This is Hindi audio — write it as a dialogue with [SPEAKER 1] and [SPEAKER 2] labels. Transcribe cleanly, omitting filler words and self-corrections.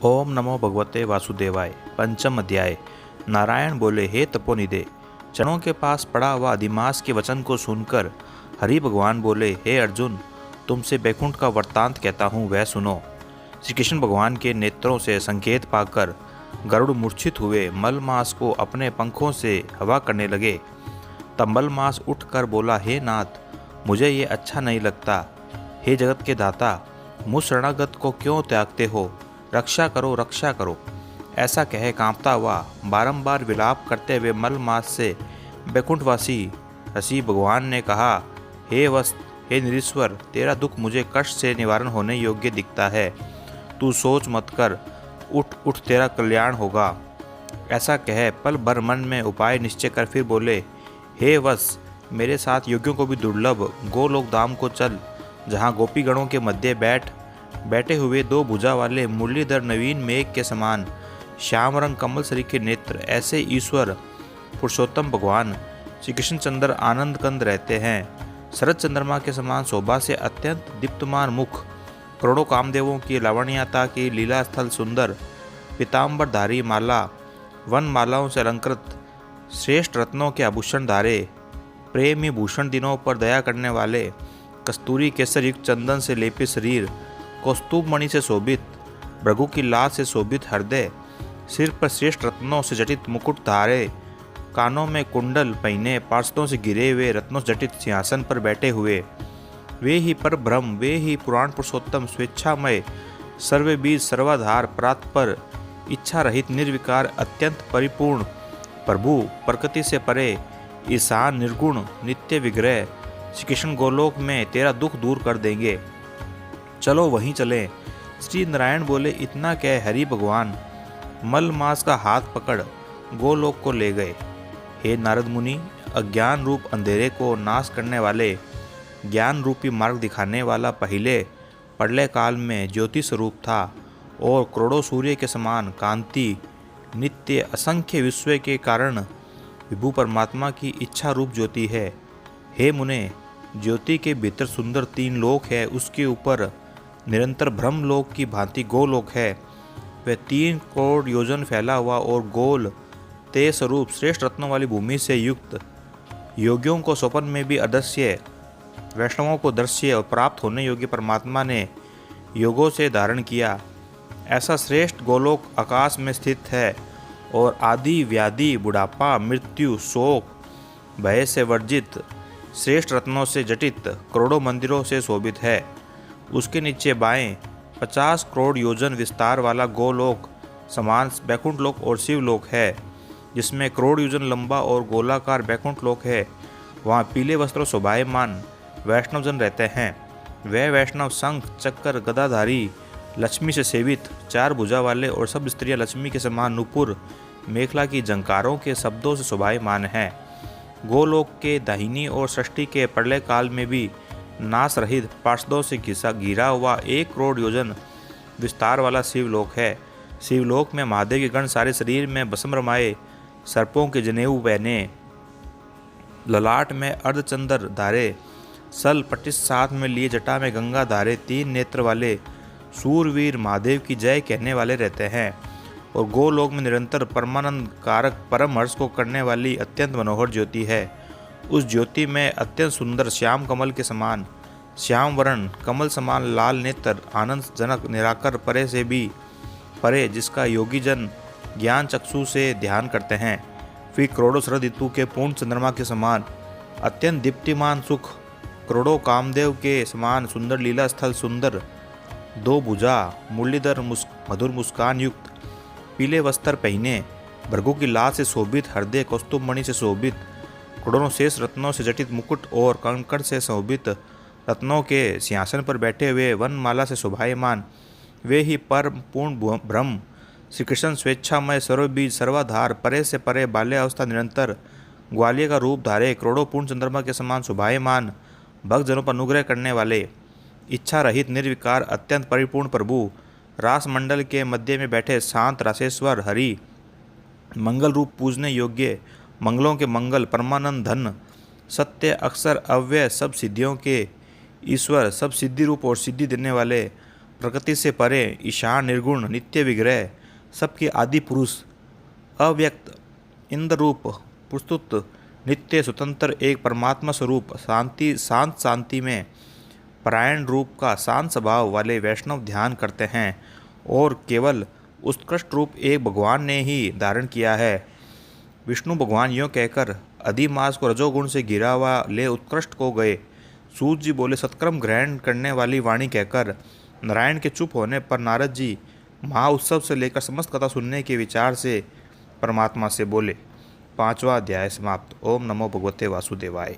[SPEAKER 1] ओम नमो भगवते वासुदेवाय। पंचम अध्याय। नारायण बोले, हे तपोनिधे, चरणों के पास पड़ा हुआ अधिमास के वचन को सुनकर हरि भगवान बोले, हे अर्जुन, तुमसे बैकुंठ का वृत्तांत कहता हूँ, वह सुनो। श्री कृष्ण भगवान के नेत्रों से संकेत पाकर गरुड़ मूर्छित हुए मलमास को अपने पंखों से हवा करने लगे। तब मलमास उठकर बोला, हे नाथ, मुझे ये अच्छा नहीं लगता। हे जगत के दाता, मुझ शरणागत को क्यों त्यागते हो? रक्षा करो, रक्षा करो। ऐसा कहे कांपता हुआ बारंबार विलाप करते हुए मलमास से बैकुंठवासी हसी भगवान ने कहा, हे वस्त, हे निरीश्वर, तेरा दुख मुझे कष्ट से निवारण होने योग्य दिखता है। तू सोच मत कर, उठ उठ, तेरा कल्याण होगा। ऐसा कह पल भर मन में उपाय निश्चय कर फिर बोले, हे वत्स, मेरे साथ योगियों को भी दुर्लभ गोलोक धाम को चल, जहाँ गोपीगणों के मध्य बैठे हुए दो भुजा वाले मुरलीधर नवीन मेघ के समान श्याम रंग कमल सरी के नेत्र ऐसे ईश्वर पुरुषोत्तम भगवान श्री कृष्ण चंद्र आनंद कंद रहते हैं। शरद चंद्रमा के समान शोभा से अत्यंत दीप्तमान मुख, करोड़ों कामदेवों की लावण्यता की लीला स्थल सुंदर पीताम्बरधारी माला, वन मालाओं से अलंकृत श्रेष्ठ रत्नों के आभूषण धारे, प्रेमी भूषण दिनों पर दया करने वाले कस्तूरी केसर युक्त चंदन से लेपित शरीर, कौस्तुभ मणि से शोभित भृगु की लाल से शोभित हृदय, सिर पर श्रेष्ठ रत्नों से जटित मुकुट धारे, कानों में कुंडल पहने पार्षदों से घिरे हुए रत्नों से जटित सिंहासन पर बैठे हुए, वे ही पर ब्रह्म, वे ही पुराण पुरुषोत्तम स्वेच्छामय सर्वबीज सर्वाधार परात्पर इच्छा रहित निर्विकार अत्यंत परिपूर्ण प्रभु, प्रकृति से परे ईशान निर्गुण नित्य विग्रह श्री कृष्ण गोलोक में तेरा दुख दूर कर देंगे। चलो वहीं चलें। श्री नारायण बोले, इतना कह हरि भगवान मलमास का हाथ पकड़ गोलोक को ले गए। हे नारद मुनि, अज्ञान रूप अंधेरे को नाश करने वाले, ज्ञान रूपी मार्ग दिखाने वाला पहले प्रलय काल में ज्योति स्वरूप था और करोड़ों सूर्य के समान कांति नित्य असंख्य विश्व के कारण विभु परमात्मा की इच्छा रूप ज्योति है। हे मुने, ज्योति के भीतर सुंदर तीन लोक है, उसके ऊपर निरंतर ब्रह्म लोक की भांति गोलोक है। वह 3 करोड़ योजन फैला हुआ और गोल तेज स्वरूप श्रेष्ठ रत्नों वाली भूमि से युक्त, योगियों को स्वप्न में भी अदृश्य, वैष्णवों को दृश्य और प्राप्त होने योग्य परमात्मा ने योगों से धारण किया। ऐसा श्रेष्ठ गोलोक आकाश में स्थित है और आदि व्याधि बुढ़ापा मृत्यु शोक भय से वर्जित श्रेष्ठ रत्नों से जटित करोड़ों मंदिरों से शोभित है। उसके नीचे बाएं 50 करोड़ योजन विस्तार वाला गोलोक समान बैकुंठ लोक और शिवलोक है, जिसमें करोड़ योजन लंबा और गोलाकार बैकुंठ लोक है। वहाँ पीले वस्त्रों शोभायमान वैष्णवजन रहते हैं। वह वैष्णव शंख चक्कर गदाधारी लक्ष्मी से सेवित 4 भुजा वाले और सब स्त्रियां लक्ष्मी के समान नुपुर मेखला की झंकारों के शब्दों से शोभायमान हैं। गोलोक के दाहिनी और सृष्टि के प्रलय काल में भी नाश रहित पार्षदों से घिरा हुआ 1 करोड़ योजन विस्तार वाला शिवलोक है। शिवलोक में महादेव के गण सारे शरीर में भस्म रमाए सर्पों के जनेऊ पहने, ललाट में अर्धचंद्र धारे, सल पटिस साथ में लिए जटा में गंगा धारे 3 नेत्र वाले सूरवीर महादेव की जय कहने वाले रहते हैं। और गोलोक में निरंतर परमानंद कारक परम हर्ष को करने वाली अत्यंत मनोहर ज्योति है। उस ज्योति में अत्यंत सुंदर श्याम कमल के समान श्याम वर्ण कमल समान लाल नेत्र आनंद जनक निराकर परे से भी परे, जिसका योगी जन ज्ञान चक्षु से ध्यान करते हैं। फिर करोड़ों शरद ऋतु के पूर्ण चंद्रमा के समान अत्यंत दीप्तिमान सुख, करोड़ों कामदेव के समान सुंदर लीला स्थल सुंदर 2 भुजा मुरलीधर मधुर मुस्कान युक्त पीले वस्त्र पहने भृगु की लाल से शोभित हृदय कौस्तुभ मणि से शोभित करोड़ों शेष रत्नों से जटित मुकुट और कंकड़ से शोभित रत्नों के सिंहासन पर बैठे हुए वनमाला से शोभायमान, वे ही परम पूर्ण ब्रह्म श्री कृष्ण स्वेच्छामय सर्वबीज सर्वाधार परे से परे बाल्यावस्था निरंतर ग्वालियर का रूप धारे करोड़ों पूर्ण चंद्रमा के समान शोभायमान भक्तजनों पर अनुग्रह करने वाले इच्छा रहित निर्विकार अत्यंत परिपूर्ण प्रभु, रास मंडल के मध्य में बैठे शांत रासेश्वर हरि, मंगल रूप पूजने योग्य मंगलों के मंगल परमानंद धन सत्य अक्षर अव्यय सब सिद्धियों के ईश्वर, सब सिद्धि रूप और सिद्धि देने वाले प्रकृति से परे, ईशान, निर्गुण, नित्य विग्रह, सबके आदि पुरुष, अव्यक्त, इंद्र रूप, प्रस्तुत, नित्य, स्वतंत्र, एक परमात्मा स्वरूप, शांत शांति में परायण रूप का शांत स्वभाव वाले वैष्णव ध्यान करते हैं और केवल उत्कृष्ट रूप एक भगवान ने ही धारण किया है। विष्णु भगवान यों कहकर अधिमास को रजोगुण से घिरा हुआ ले उत्कृष्ट को गए। सूत जी बोले, सत्कर्म ग्रहण करने वाली वाणी कहकर नारायण के चुप होने पर नारद जी महा उत्सव से लेकर समस्त कथा सुनने के विचार से परमात्मा से बोले। 5वां अध्याय समाप्त। ओम नमो भगवते वासुदेवाय।